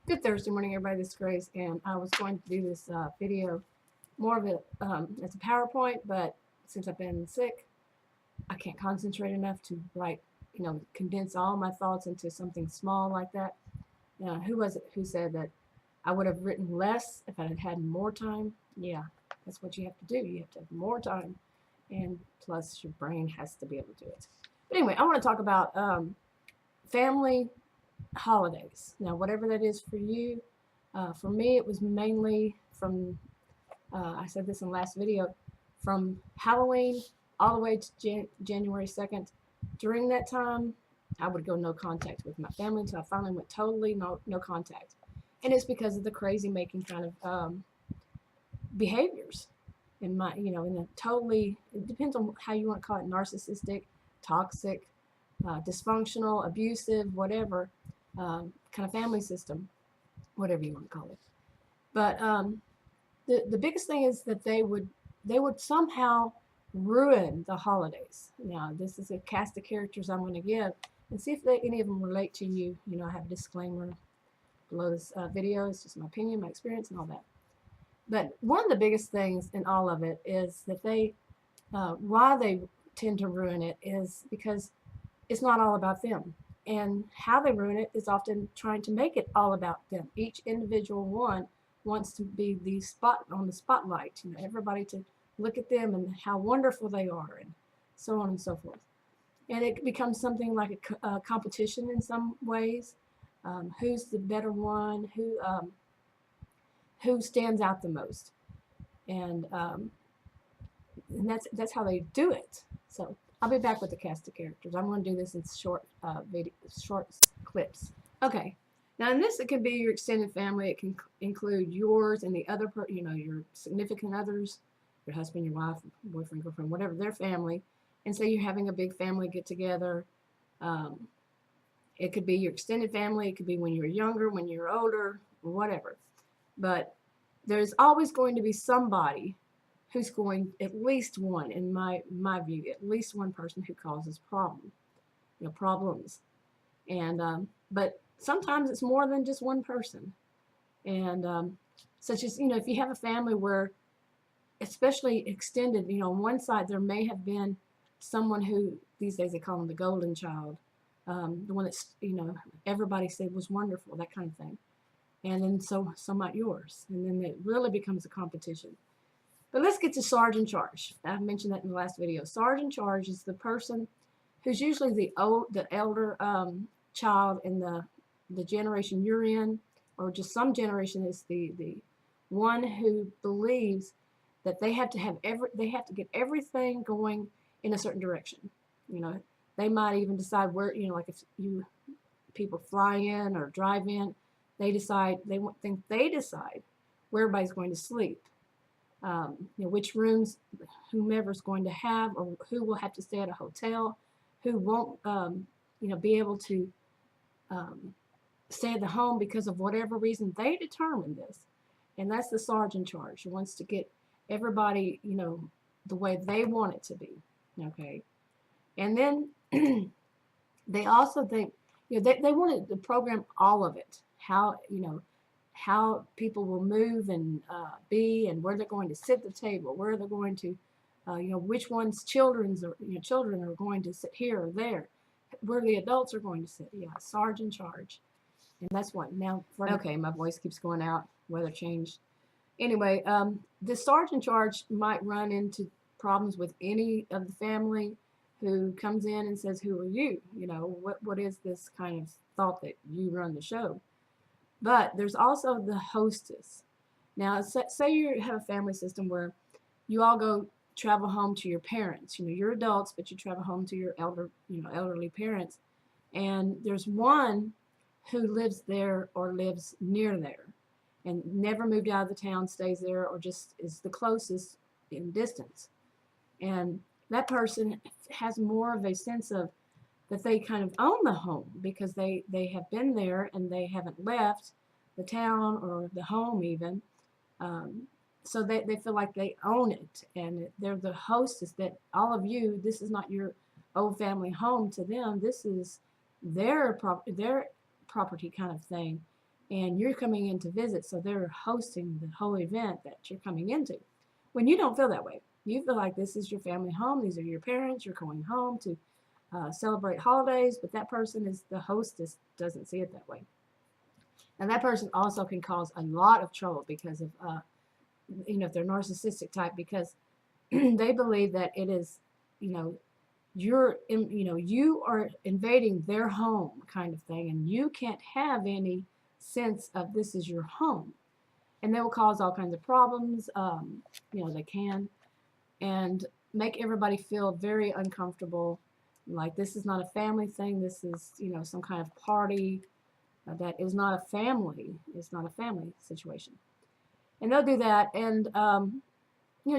Good Thursday morning, everybody. This is Grace, and I was going to do this video more of it as a PowerPoint, but since I've been sick, I can't concentrate enough to write, condense all my thoughts into something small like that. Who was it who said that I would have written less if I had had more time? Yeah, that's what you have to do. You have to have more time, and plus your brain has to be able to do it. But anyway, I want to talk about family holidays. Now, whatever that is for you, for me, it was mainly from, I said this in the last video, from Halloween all the way to January 2nd. During that time, I would go no contact with my family until I finally went totally no contact. And it's because of the crazy making kind of behaviors in my, in a totally, it depends on how you want to call it, narcissistic, toxic, dysfunctional, abusive, whatever, kind of family system, whatever you want to call it. But the biggest thing is that they would somehow ruin the holidays. Now, this is a cast of characters I'm going to give, and see if any of them relate to you. I have a disclaimer below this video. It's just my opinion, my experience, and all that. But one of the biggest things in all of it is that why they tend to ruin it is because it's not all about them. And how they ruin it is often trying to make it all about them. Each individual one wants to be the spot on the spotlight, everybody to look at them and how wonderful they are, and so on and so forth. And it becomes something like a competition in some ways. Who's the better one? Who stands out the most? And that's how they do it. So I'll be back with the cast of characters. I'm going to do this in short clips. Okay. Now, in this, it can be your extended family. It can include yours and the other, your significant others, your husband, your wife, boyfriend, girlfriend, whatever, their family. And say you're having a big family get together. It could be your extended family. It could be when you're younger, when you're older, whatever. But there's always going to be somebody who's going, at least one, in my view, at least one person who causes problems. And but sometimes it's more than just one person. And such as, if you have a family where, especially extended, on one side there may have been someone who, these days they call them the golden child, the one that's, everybody said was wonderful, that kind of thing. And then so might yours. And then it really becomes a competition. But let's get to Sarge in Charge. I mentioned that in the last video. Sarge in Charge is the person who's usually the elder child in the generation you're in, or just some generation, is the one who believes that they have to get everything going in a certain direction. They might even decide where, like if people fly in or drive in, they decide where everybody's going to sleep. Which rooms whomever's going to have, or who will have to stay at a hotel, who won't, be able to stay at the home because of whatever reason. They determine this, and that's the Sarge in Charge, who wants to get everybody, the way they want it to be. Okay, and then they also think, they want to program all of it. How people will move and be, and where they're going to sit at the table, where they're going to, which one's children are going to sit here or there, where the adults are going to sit. Yeah, Sarge in Charge. And that's what now. Okay, my voice keeps going out. Weather changed. Anyway, the Sarge in Charge might run into problems with any of the family who comes in and says, "Who are you? What is this kind of thought that you run the show?" But there's also the hostess. Now, say you have a family system where you all travel home to your parents. You're adults, but you travel home to your elderly parents. And there's one who lives there or lives near there and never moved out of the town, stays there, or just is the closest in distance. And that person has more of a sense of that they kind of own the home because they have been there and they haven't left the town or the home even. So they feel like they own it, and they're the hostess, that all of you, this is not your old family home to them. This is their property kind of thing. and you're coming in to visit, so they're hosting the whole event that you're coming into. When you don't feel that way, you feel like this is your family home, these are your parents, you're going home to celebrate holidays, but that person is the hostess, doesn't see it that way. And that person also can cause a lot of trouble because of, if they're narcissistic type, because they believe that it is, you are invading their home kind of thing, and you can't have any sense of this is your home. And they will cause all kinds of problems, they can, and make everybody feel very uncomfortable, like this is not a family thing, this is, some kind of party that is not a family, it's not a family situation. And they'll do that, and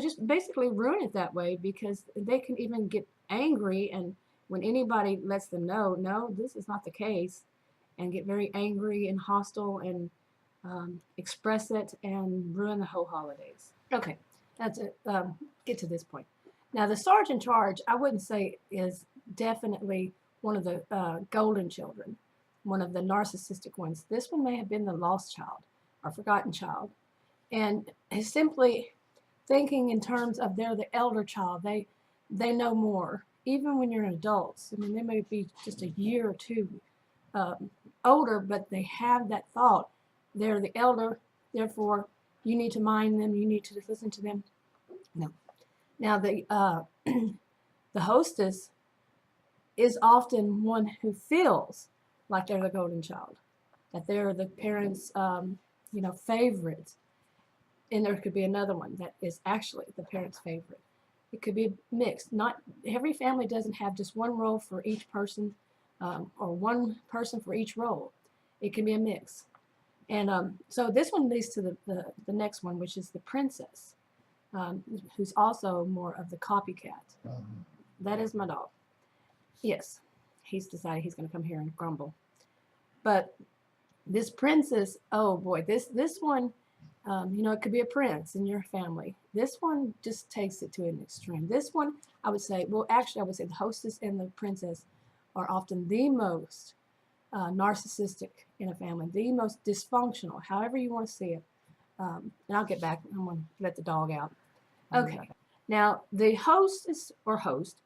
just basically ruin it that way, because they can even get angry, and when anybody lets them know, no, this is not the case, and get very angry and hostile and express it and ruin the whole holidays. Okay, that's it. Get to this point. Now, the Sarge in Charge, I wouldn't say is definitely one of the golden children, one of the narcissistic ones. This one may have been the lost child or forgotten child, and is simply thinking in terms of they're the elder child. They know more, even when you're an adult. I mean, they may be just a year or two older, but they have that thought. They're the elder, therefore you need to mind them, you need to listen to them. No. Now, the hostess is often one who feels like they're the golden child, that they're the parents' favorite. And there could be another one that is actually the parent's favorite. It could be mixed. Not every family doesn't have just one role for each person, or one person for each role. It can be a mix. And so this one leads to the next one, which is the princess, who's also more of the copycat. That is my dog. Yes, he's decided he's going to come here and grumble. But this princess, oh boy, this one, it could be a prince in your family. This one just takes it to an extreme. This one, I would say the hostess and the princess are often the most narcissistic in a family, the most dysfunctional, however you want to see it. And I'll get back. I'm going to let the dog out. Okay. Now, the hostess or host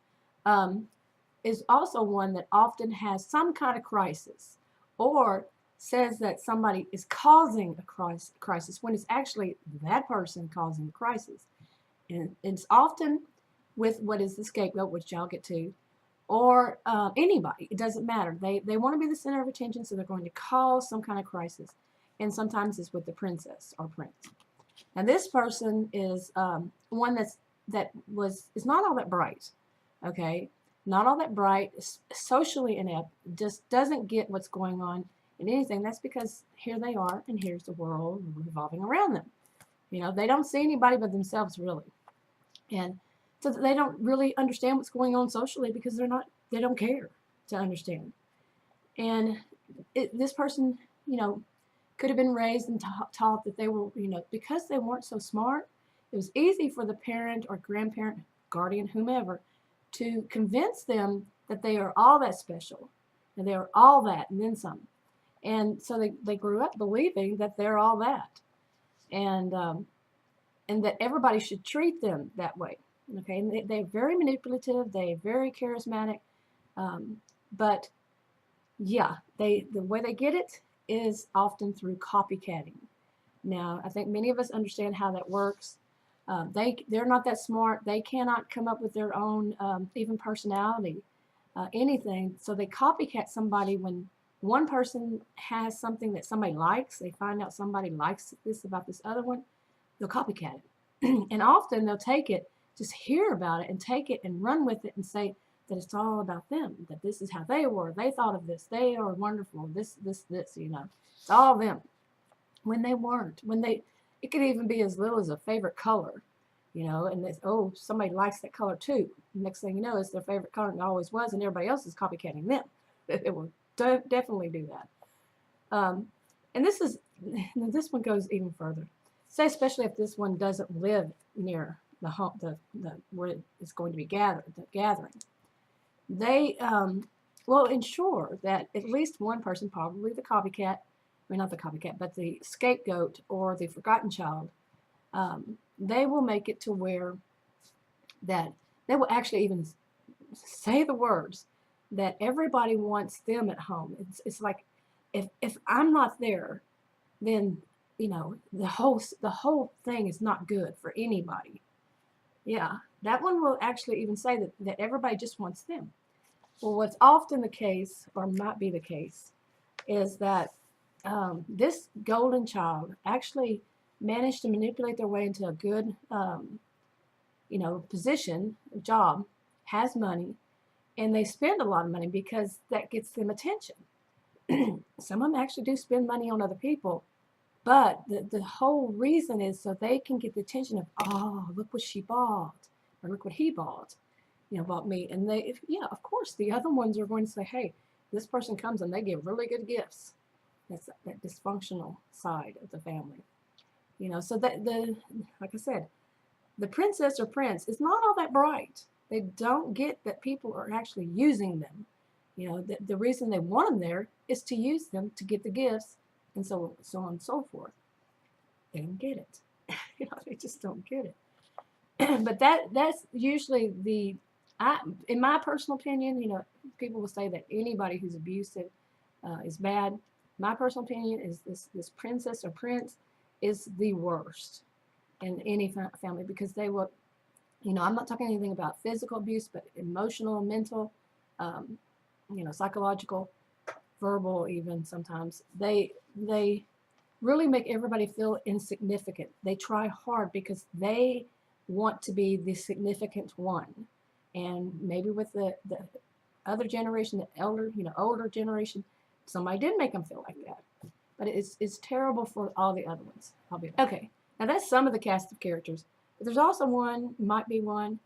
is also one that often has some kind of crisis, or says that somebody is causing a crisis when it's actually that person causing the crisis. And it's often with what is the scapegoat, which I'll get to, or anybody. It doesn't matter. They want to be the center of attention, so they're going to cause some kind of crisis. And sometimes it's with the princess or prince. Now, this person is one is not all that bright, okay? Not all that bright, socially inept, just doesn't get what's going on in anything. That's because here they are, and here's the world revolving around them. They don't see anybody but themselves, really. And so they don't really understand what's going on socially, because they don't care to understand. And this person, could have been raised and taught that they were, because they weren't so smart, it was easy for the parent or grandparent, guardian, whomever, to convince them that they are all that special, and they are all that, and then some. And so they grew up believing that they're all that, and that everybody should treat them that way. Okay, and they're very manipulative, they're very charismatic, but yeah, the way they get it is often through copycatting. Now, I think many of us understand how that works. They're not that smart. They cannot come up with their own even personality, anything. So they copycat somebody. When one person has something that somebody likes, they find out somebody likes this about this other one, they'll copycat it. And often they'll take it, just hear about it and take it and run with it and say that it's all about them, that this is how they were, they thought of this, they are wonderful, this, it's all them. When they weren't, it could even be as little as a favorite color, and it's, oh, somebody likes that color too. Next thing you know, it's their favorite color, and it always was, and everybody else is copycatting them. It will definitely do that. And this one goes even further. Say, especially if this one doesn't live near the home, where it's going to be the gathering. They will ensure that at least one person, probably the copycat, mean, not the copycat, but the scapegoat or the forgotten child, they will make it to where that they will actually even say the words that everybody wants them at home. It's like if I'm not there, then the whole thing is not good for anybody. Yeah, that one will actually even say that everybody just wants them. Well, what's often the case, or might be the case, is that this golden child actually managed to manipulate their way into a good, position, job, has money, and they spend a lot of money because that gets them attention. Some of them actually do spend money on other people, but the whole reason is so they can get the attention of, oh, look what she bought, or look what he bought, bought me. And of course, the other ones are going to say, hey, this person comes and they give really good gifts. That's that dysfunctional side of the family. So that like I said, the princess or prince is not all that bright. They don't get that people are actually using them. The reason they want them there is to use them to get the gifts, and so on and so forth. They don't get it. They just don't get it. But that's usually in my personal opinion, people will say that anybody who's abusive is bad. My personal opinion is this princess or prince is the worst in any family, because they will, I'm not talking anything about physical abuse, but emotional, mental, psychological, verbal, even sometimes. They really make everybody feel insignificant. They try hard because they want to be the significant one. And maybe with the other generation, the older generation, somebody did make them feel like that. But it's terrible for all the other ones. Okay, now that's some of the cast of characters. But there's also might be one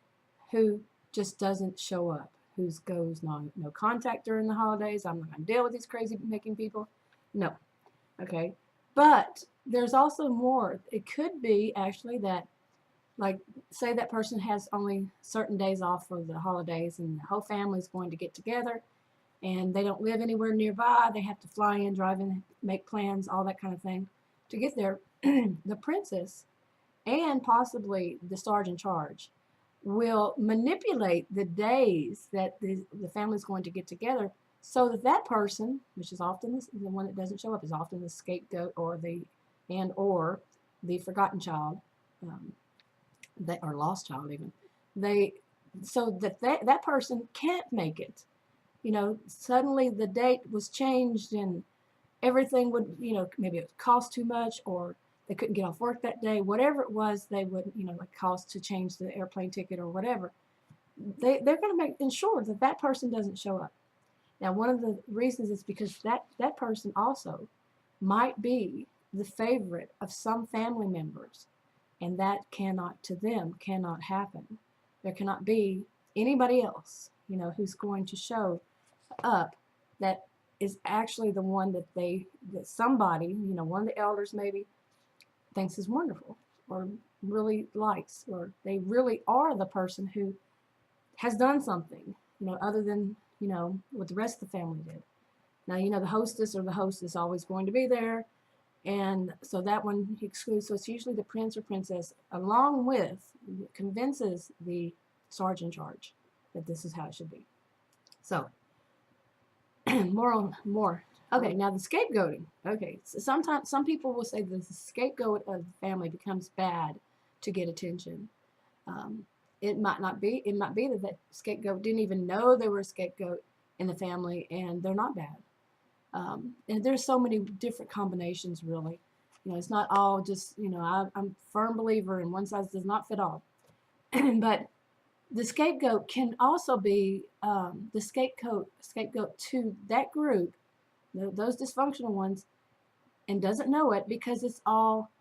who just doesn't show up, who goes no contact during the holidays. I'm not going to deal with these crazy making people. No. Okay. But there's also more. It could be actually that, like, say that person has only certain days off for the holidays and the whole family's going to get together and they don't live anywhere nearby. They have to fly in, drive in, make plans, all that kind of thing to get there. The princess and possibly the sergeant in charge will manipulate the days that the family's going to get together, so that person, which is often the one that doesn't show up, is often the scapegoat or the forgotten child, or lost child even. So that person can't make it. Suddenly the date was changed and everything would, maybe it would cost too much, or they couldn't get off work that day, whatever it was, they would, like cost to change the airplane ticket or whatever. They're going to ensure that person doesn't show up. Now, one of the reasons is because that person also might be the favorite of some family members, and that cannot happen. There cannot be anybody else, who's going to show up that is actually the one that somebody, one of the elders maybe thinks is wonderful or really likes, or they really are the person who has done something, other than, what the rest of the family did. Now, the hostess or the host is always going to be there, and so that one he excludes. So it's usually the prince or princess, along with, convinces the sergeant in charge that this is how it should be. So, more. Okay, now the scapegoating. Okay, so sometimes some people will say that the scapegoat of the family becomes bad to get attention. It might not be. It might be that scapegoat didn't even know they were a scapegoat in the family, and they're not bad. And there's so many different combinations, really. It's not all just, I'm a firm believer in one size does not fit all. But the scapegoat can also be the scapegoat to that group, those dysfunctional ones, and doesn't know it because it's all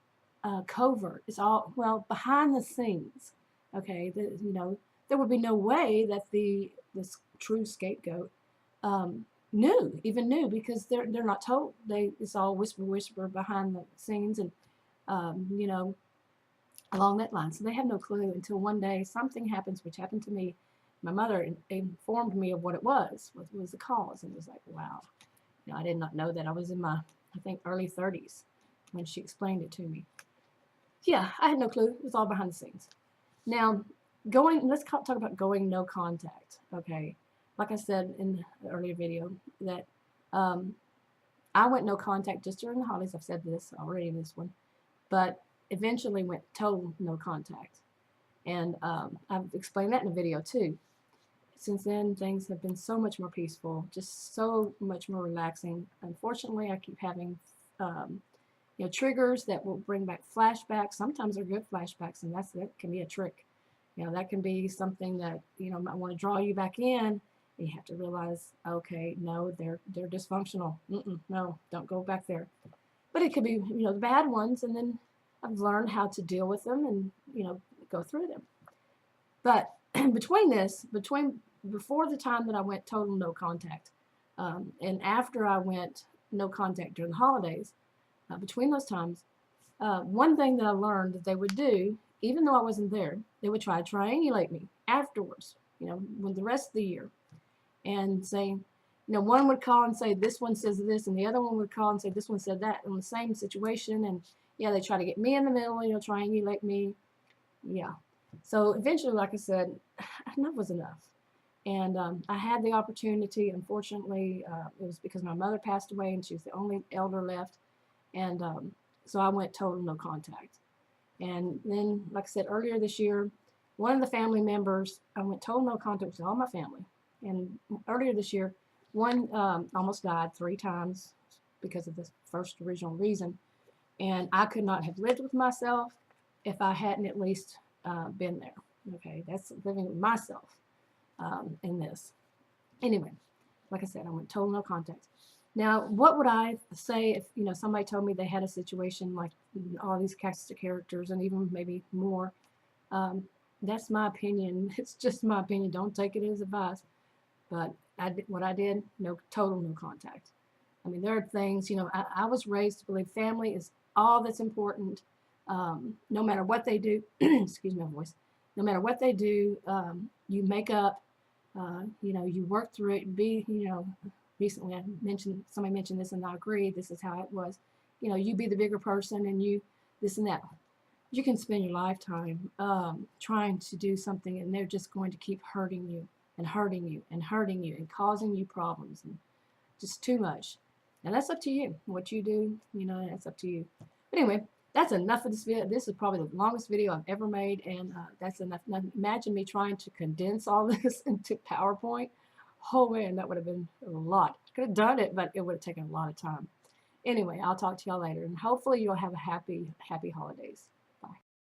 covert. It's all, behind the scenes. Okay, there would be no way that the true scapegoat knew, because they're not told. It's all whisper behind the scenes, and along that line. So they have no clue until one day something happens, which happened to me. My mother informed me of what it was the cause, and it was like, wow, I did not know that. I was in my I think, early 30s when she explained it to me. Yeah, I had no clue. It was all behind the scenes. Now, let's talk about going no contact, okay? Like I said in the earlier video, that I went no contact just during the holidays. I've said this already in this one, but eventually went total no contact. And I've explained that in a video too. Since then, things have been so much more peaceful, just so much more relaxing. Unfortunately, I keep having triggers that will bring back flashbacks. Sometimes they're good flashbacks, and that can be a trick. That can be something that might want to draw you back in. You have to realize, okay, no, they're dysfunctional. No, don't go back there. But it could be the bad ones, and then I've learned how to deal with them and go through them. But before the time that I went total no contact, and after I went no contact during the holidays, between those times, one thing that I learned that they would do, even though I wasn't there, they would try to triangulate me afterwards, with the rest of the year, and say, one would call and say this one says this, and the other one would call and say this one said that in the same situation, and they try to get me in the middle, triangulate me, So eventually, like I said, enough was enough. And I had the opportunity. Unfortunately, it was because my mother passed away and she was the only elder left. And so I went total no contact. And then, like I said earlier this year, one of the family members, I went total no contact with all my family. And earlier this year, one almost died 3 times because of this first original reason. And I could not have lived with myself if I hadn't at least been there. Okay, that's living with myself in this. Anyway, like I said, I went total no contact. Now, what would I say if somebody told me they had a situation like all these cast of characters and even maybe more? That's my opinion. It's just my opinion. Don't take it as advice. But what I did, total no contact. I mean, there are things, I was raised to believe family is all that's important. No matter what they do, excuse my voice, no matter what they do, you make up, you work through it. Recently somebody mentioned this and I agree, this is how it was. You be the bigger person and you this and that. You can spend your lifetime trying to do something and they're just going to keep hurting you and hurting you and hurting you and causing you problems and just too much. And that's up to you. What you do, that's up to you. But anyway, that's enough of this video. This is probably the longest video I've ever made, and that's enough. Now, imagine me trying to condense all this into PowerPoint. Oh man, that would have been a lot. I could have done it, but it would have taken a lot of time. Anyway, I'll talk to y'all later, and hopefully you'll have a happy holidays.